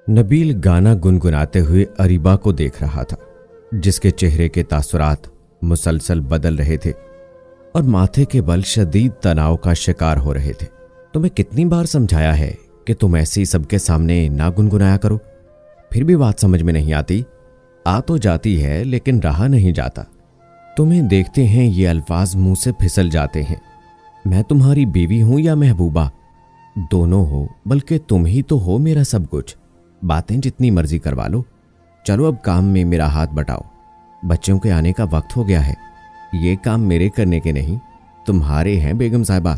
नबील गाना गुनगुनाते हुए अरीबा को देख रहा था, जिसके चेहरे के तासुरात मुसलसल बदल रहे थे और माथे के बल शदीद तनाव का शिकार हो रहे थे। तुम्हें कितनी बार समझाया है कि तुम ऐसे ही सबके सामने ना गुनगुनाया करो, फिर भी बात समझ में नहीं आती। आ तो जाती है लेकिन रहा नहीं जाता। तुम्हें देखते हैं ये अल्फाज मुंह से फिसल जाते हैं। मैं तुम्हारी बीवी हूं या महबूबा? दोनों हो, बल्कि तुम ही तो हो मेरा सब कुछ। बातें जितनी मर्जी करवा लो। चलो अब काम में मेरा हाथ बटाओ। बच्चों के आने का वक्त हो गया है। ये काम मेरे करने के नहीं, तुम्हारे हैं बेगम साहिबा।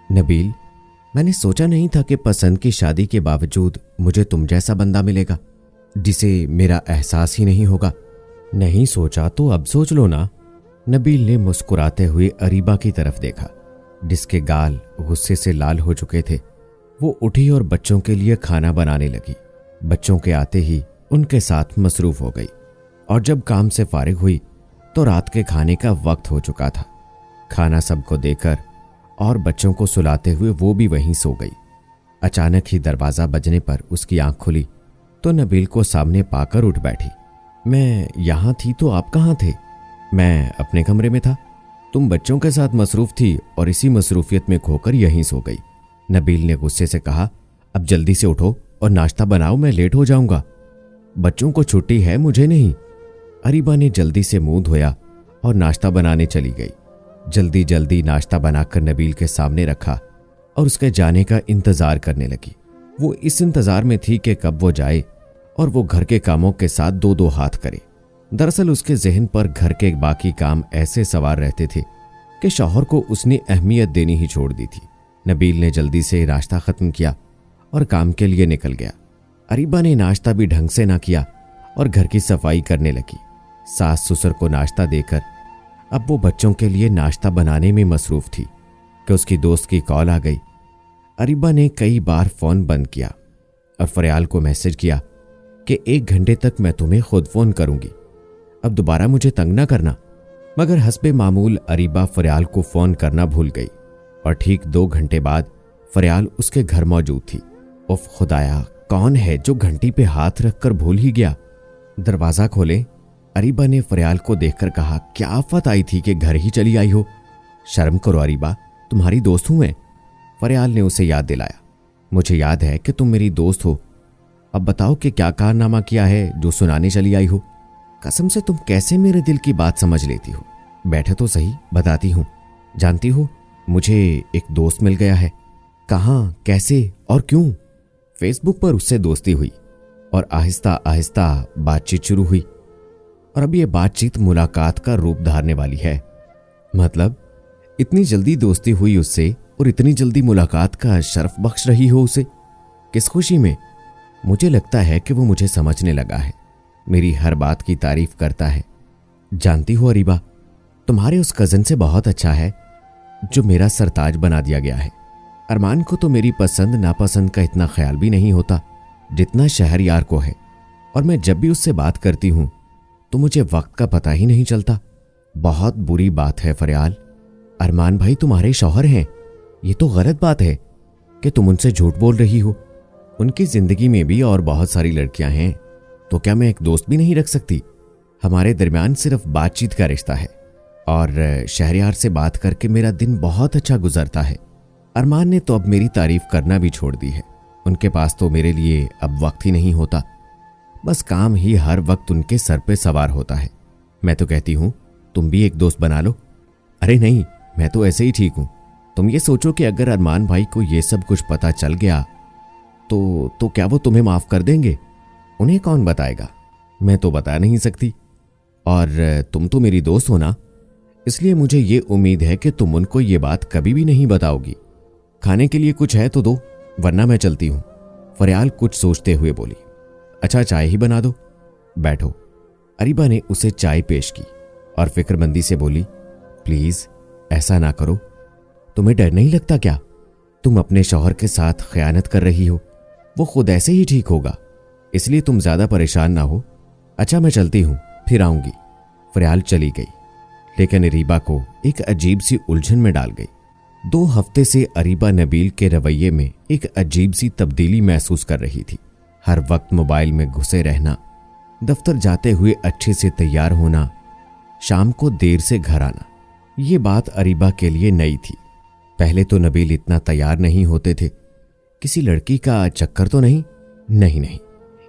नबील, मैंने सोचा नहीं था कि पसंद की शादी के बावजूद मुझे तुम जैसा बंदा मिलेगा जिसे मेरा एहसास ही नहीं होगा। नहीं सोचा तो अब सोच लो ना। नबील ने मुस्कुराते हुए अरीबा की तरफ देखा, जिसके गाल गुस्से से लाल हो चुके थे। वो उठी और बच्चों के लिए खाना बनाने लगी। बच्चों के आते ही उनके साथ मसरूफ हो गई और जब काम से फारिग हुई तो रात के खाने का वक्त हो चुका था। खाना सबको देकर और बच्चों को सुलाते हुए वो भी वहीं सो गई। अचानक ही दरवाज़ा बजने पर उसकी आंख खुली तो नबील को सामने पाकर उठ बैठी। मैं यहाँ थी तो आप कहाँ थे? मैं अपने कमरे में था। तुम बच्चों के साथ मसरूफ थी और इसी मसरूफियत में खोकर यहीं सो गई। नबील ने गुस्से से कहा, अब जल्दी से उठो और नाश्ता बनाओ, मैं लेट हो जाऊंगा। बच्चों को छुट्टी है, मुझे नहीं। अरीबा ने जल्दी से मुंह धोया और नाश्ता बनाने चली गई। जल्दी जल्दी नाश्ता बनाकर नबील के सामने रखा और उसके जाने का इंतजार करने लगी। वो इस इंतजार में थी कि कब वो जाए और वो घर के कामों के साथ दो दो हाथ करे। दरअसल उसके जहन पर घर के बाकी काम ऐसे सवार रहते थे कि शौहर को उसने अहमियत देनी ही छोड़ दी थी। नबील ने जल्दी से नाश्ता खत्म किया और काम के लिए निकल गया। अरीबा ने नाश्ता भी ढंग से ना किया और घर की सफाई करने लगी। सास ससुर को नाश्ता देकर अब वो बच्चों के लिए नाश्ता बनाने में मसरूफ थी कि उसकी दोस्त की कॉल आ गई। अरीबा ने कई बार फोन बंद किया और फरियाल को मैसेज किया कि 1 घंटे तक मैं तुम्हें खुद फोन करूंगी, अब दोबारा मुझे तंग ना करना। मगर हस्बे मामूल अरीबा फरियाल को फोन करना भूल गई और ठीक 2 घंटे बाद फरियाल उसके घर मौजूद थी। उफ खुदाया, कौन है जो घंटी पे हाथ रखकर भूल ही गया? दरवाजा खोले। अरीबा ने फरियाल को देखकर कहा, क्या आफत आई थी कि घर ही चली आई हो? शर्म करो अरीबा, तुम्हारी दोस्त हूं मैं। फरियाल ने उसे याद दिलाया, मुझे याद है कि तुम मेरी दोस्त हो। अब बताओ कि क्या कारनामा किया है जो सुनाने चली आई हो? कसम से तुम कैसे मेरे दिल की बात समझ लेती हो? बैठे तो सही, बताती हूँ। जानती हो, मुझे एक दोस्त मिल गया है। कहाँ, कैसे और क्यों? फेसबुक पर उससे दोस्ती हुई और आहिस्ता आहिस्ता बातचीत शुरू हुई और अब ये बातचीत मुलाकात का रूप धारने वाली है। मतलब इतनी जल्दी दोस्ती हुई उससे और इतनी जल्दी मुलाकात का शर्फ बख्श रही हो उसे? किस खुशी में? मुझे लगता है कि वो मुझे समझने लगा है, मेरी हर बात की तारीफ करता है। जानती हो अरीबा, तुम्हारे उस कज़न से बहुत अच्छा है जो मेरा सरताज बना दिया गया है। अरमान को तो मेरी पसंद नापसंद का इतना ख्याल भी नहीं होता जितना शहरयार को है, और मैं जब भी उससे बात करती हूँ तो मुझे वक्त का पता ही नहीं चलता। बहुत बुरी बात है फरियाल, अरमान भाई तुम्हारे शौहर हैं। ये तो गलत बात है कि तुम उनसे झूठ बोल रही हो। उनकी जिंदगी में भी और बहुत सारी लड़कियां हैं, तो क्या मैं एक दोस्त भी नहीं रख सकती? हमारे दरमियान सिर्फ बातचीत का रिश्ता है और शहरयार से बात करके मेरा दिन बहुत अच्छा गुजरता है। अरमान ने तो अब मेरी तारीफ करना भी छोड़ दी है। उनके पास तो मेरे लिए अब वक्त ही नहीं होता, बस काम ही हर वक्त उनके सर पे सवार होता है। मैं तो कहती हूँ तुम भी एक दोस्त बना लो। अरे नहीं, मैं तो ऐसे ही ठीक हूँ। तुम ये सोचो कि अगर अरमान भाई को ये सब कुछ पता चल गया तो क्या वो तुम्हें माफ कर देंगे? उन्हें कौन बताएगा? मैं तो बता नहीं सकती, और तुम तो मेरी दोस्त हो ना, इसलिए मुझे ये उम्मीद है कि तुम उनको ये बात कभी भी नहीं बताओगी। खाने के लिए कुछ है तो दो, वरना मैं चलती हूँ। फरियाल कुछ सोचते हुए बोली, अच्छा चाय ही बना दो, बैठो। अरीबा ने उसे चाय पेश की और फिक्रमंदी से बोली, प्लीज ऐसा ना करो। तुम्हें डर नहीं लगता क्या? तुम अपने शौहर के साथ खयानत कर रही हो, वो खुद ऐसे ही ठीक होगा, इसलिए तुम ज्यादा परेशान ना हो। अच्छा मैं चलती हूँ, फिर आऊंगी। फरियाल चली गई, लेकिन अरीबा को एक अजीब सी उलझन में डाल गई। 2 हफ्ते से अरीबा नबील के रवैये में एक अजीब सी तब्दीली महसूस कर रही थी। हर वक्त मोबाइल में घुसे रहना, दफ्तर जाते हुए अच्छे से तैयार होना, शाम को देर से घर आना, ये बात अरीबा के लिए नई थी। पहले तो नबील इतना तैयार नहीं होते थे। किसी लड़की का चक्कर तो नहीं? नहीं,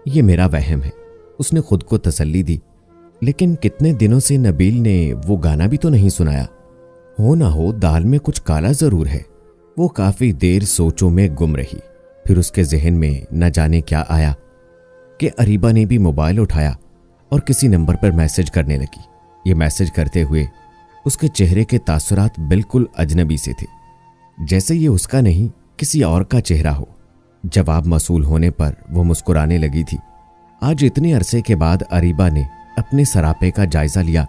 ये मेरा वहम है, उसने खुद को तसल्ली दी। लेकिन कितने दिनों से नबील ने वो गाना भी तो नहीं सुनाया। हो ना हो दाल में कुछ काला जरूर है। वो काफी देर सोचों में गुम रही। फिर उसके जहन में न जाने क्या आया कि अरीबा ने भी मोबाइल उठाया और किसी नंबर पर मैसेज करने लगी। ये मैसेज करते हुए उसके चेहरे के तासुरात बिल्कुल अजनबी से थे, जैसे ये उसका नहीं किसी और का चेहरा हो। जवाब मौसूल होने पर वो मुस्कुराने लगी थी। आज इतने अरसे के बाद अरीबा ने अपने सरापे का जायजा लिया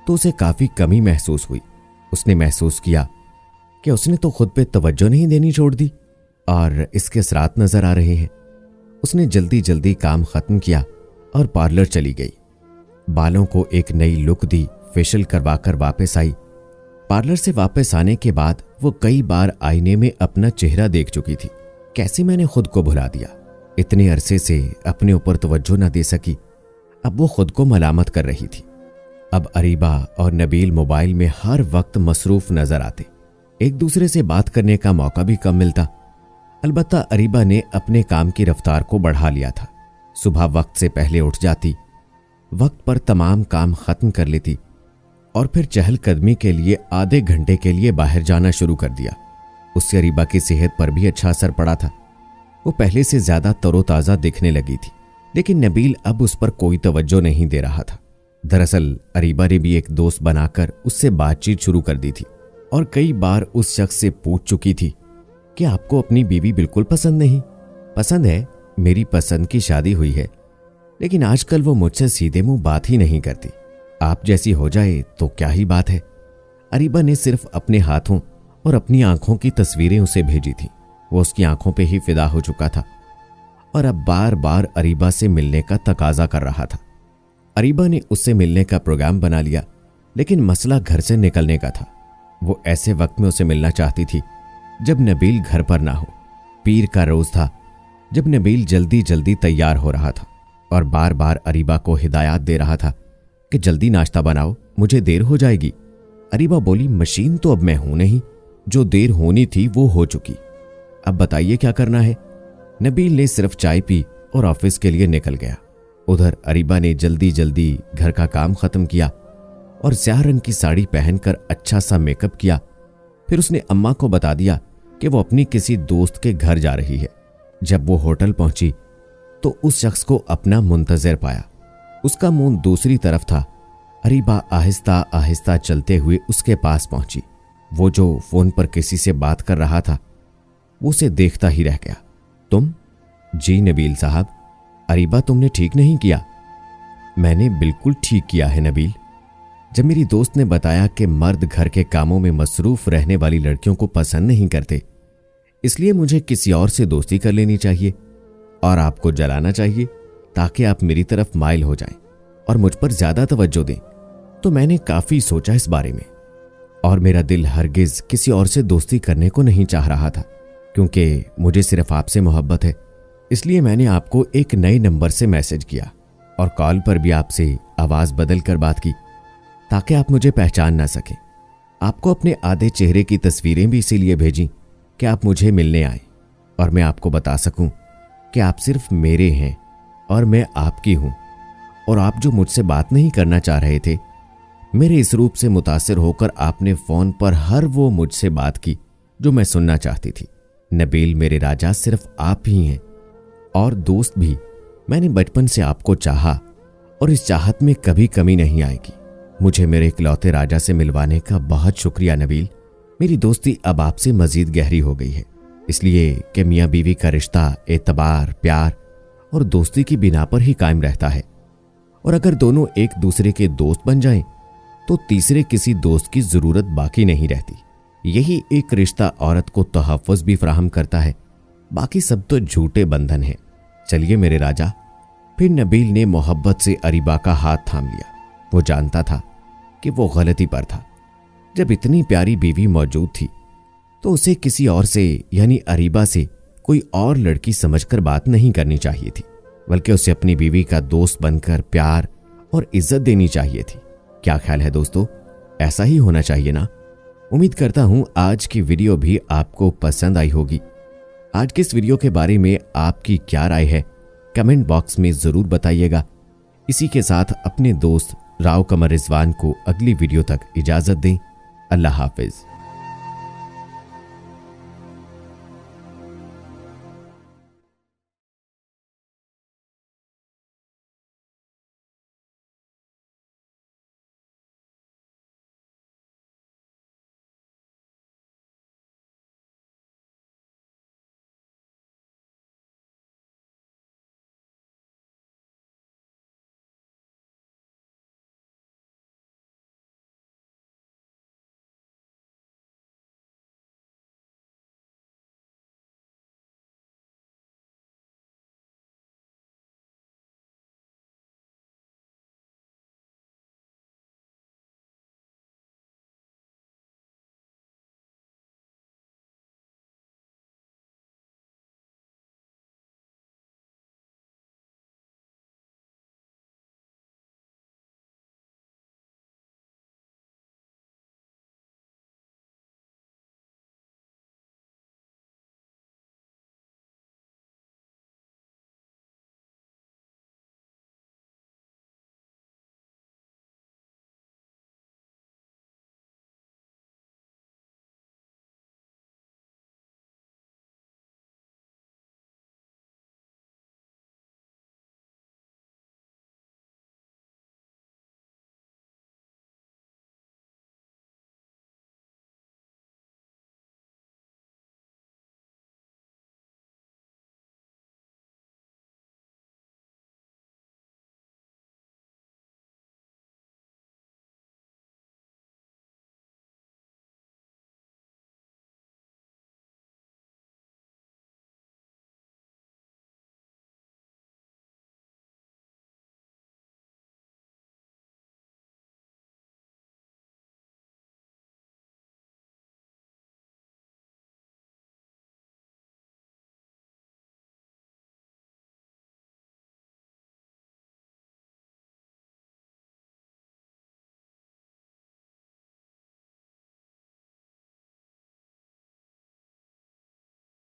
तो उसे काफी कमी महसूस हुई। उसने महसूस किया कि उसने तो खुद पे तवज्जो नहीं देनी छोड़ दी और इसके असरात नजर आ रहे हैं। उसने जल्दी जल्दी काम खत्म किया और पार्लर चली गई। बालों को एक नई लुक दी, फेशियल करवाकर वापस आई। पार्लर से वापस आने के बाद वो कई बार आईने में अपना चेहरा देख चुकी थी। कैसे मैंने खुद को भुला दिया, इतने अरसे से अपने ऊपर तवज्जो न दे सकी। अब वो खुद को मलामत कर रही थी। अब अरीबा और नबील मोबाइल में हर वक्त मसरूफ नजर आते, एक दूसरे से बात करने का मौका भी कम मिलता। अलबत्ता अरीबा ने अपने काम की रफ्तार को बढ़ा लिया था। सुबह वक्त से पहले उठ जाती, वक्त पर तमाम काम खत्म कर लेती और फिर चहलकदमी के लिए आधे घंटे के लिए बाहर जाना शुरू कर दिया। उससे अरीबा की सेहत पर भी अच्छा असर पड़ा था। वो पहले से ज्यादा तरोताजा दिखने लगी थी, लेकिन नबील अब उस पर कोई तवज्जो नहीं दे रहा था। दरअसल अरीबा ने भी एक दोस्त बनाकर उससे बातचीत शुरू कर दी थी और कई बार उस शख्स से पूछ चुकी थी कि आपको अपनी बीवी बिल्कुल पसंद नहीं? पसंद है, मेरी पसंद की शादी हुई है, लेकिन आजकल वो मुझसे सीधे मुंह बात ही नहीं करती। आप जैसी हो जाए तो क्या ही बात है। अरीबा ने सिर्फ अपने हाथों और अपनी आंखों की तस्वीरें उसे भेजी थी। वो उसकी आंखों पे ही फिदा हो चुका था और अब बार बार अरीबा से मिलने का तकाजा कर रहा था। अरीबा ने उससे मिलने का प्रोग्राम बना लिया, लेकिन मसला घर से निकलने का था। वो ऐसे वक्त में उसे मिलना चाहती थी जब नबील घर पर ना हो। पीर का रोज था जब नबील जल्दी जल्दी तैयार हो रहा था और बार बार अरीबा को हिदायत दे रहा था कि जल्दी नाश्ता बनाओ, मुझे देर हो जाएगी। अरीबा बोली, मशीन तो अब मैं हूं नहीं, जो देर होनी थी वो हो चुकी, अब बताइए क्या करना है। नबील ने सिर्फ चाय पी और ऑफिस के लिए निकल गया। उधर अरीबा ने जल्दी जल्दी घर का काम खत्म किया और स्याह रंग की साड़ी पहनकर अच्छा सा मेकअप किया। फिर उसने अम्मा को बता दिया कि वो अपनी किसी दोस्त के घर जा रही है। जब वो होटल पहुंची तो उस शख्स को अपना मुंतजर पाया। उसका मुंह दूसरी तरफ था। अरीबा आहिस्ता आहिस्ता चलते हुए उसके पास पहुंची। वो जो फोन पर किसी से बात कर रहा था वो उसे देखता ही रह गया। तुम? जी नबील साहब। अरीबा, तुमने ठीक नहीं किया। मैंने बिल्कुल ठीक किया है नबील। जब मेरी दोस्त ने बताया कि मर्द घर के कामों में मसरूफ रहने वाली लड़कियों को पसंद नहीं करते, इसलिए मुझे किसी और से दोस्ती कर लेनी चाहिए और आपको जलाना चाहिए ताकि आप मेरी तरफ माइल हो जाएं और मुझ पर ज्यादा तवज्जो दें, तो मैंने काफी सोचा इस बारे में और मेरा दिल हरगिज किसी और से दोस्ती करने को नहीं चाह रहा था, क्योंकि मुझे सिर्फ आपसे मोहब्बत है। इसलिए मैंने आपको एक नए नंबर से मैसेज किया और कॉल पर भी आपसे आवाज बदल कर बात की ताकि आप मुझे पहचान ना सकें। आपको अपने आधे चेहरे की तस्वीरें भी इसीलिए भेजी कि आप मुझे मिलने आए और मैं आपको बता सकूं कि आप सिर्फ मेरे हैं और मैं आपकी हूं। और आप जो मुझसे बात नहीं करना चाह रहे थे, मेरे इस रूप से मुतासिर होकर आपने फोन पर हर वो मुझसे बात की जो मैं सुनना चाहती थी। नबील, मेरे राजा सिर्फ आप ही हैं और दोस्त भी। मैंने बचपन से आपको चाहा और इस चाहत में कभी कमी नहीं आएगी। मुझे मेरे इकलौते राजा से मिलवाने का बहुत शुक्रिया नबील। मेरी दोस्ती अब आपसे मजीद गहरी हो गई है, इसलिए कि मियाँ बीवी का रिश्ता एतबार, प्यार और दोस्ती की बिना पर ही कायम रहता है। और अगर दोनों एक दूसरे के दोस्त बन जाएं, तो तीसरे किसी दोस्त की जरूरत बाकी नहीं रहती। यही एक रिश्ता औरत को तहफ़्फ़ुज़ भी फराहम करता है, बाकी सब तो झूठे बंधन हैं। चलिए मेरे राजा। फिर नबील ने मोहब्बत से अरीबा का हाथ थाम लिया। वो जानता था कि वो गलती पर था। जब इतनी प्यारी बीवी मौजूद थी तो उसे किसी और से यानी अरीबा से कोई और लड़की समझकर बात नहीं करनी चाहिए थी। बल्कि उसे अपनी बीवी का दोस्त बनकर प्यार और इज्जत देनी चाहिए थी। क्या ख्याल है दोस्तों, ऐसा ही होना चाहिए ना? उम्मीद करता हूं आज की वीडियो भी आपको पसंद आई होगी। आज के इस वीडियो के बारे में आपकी क्या राय है, कमेंट बॉक्स में जरूर बताइएगा। इसी के साथ अपने दोस्त राव कमर रिजवान को अगली वीडियो तक इजाजत दें। अल्लाह हाफिज।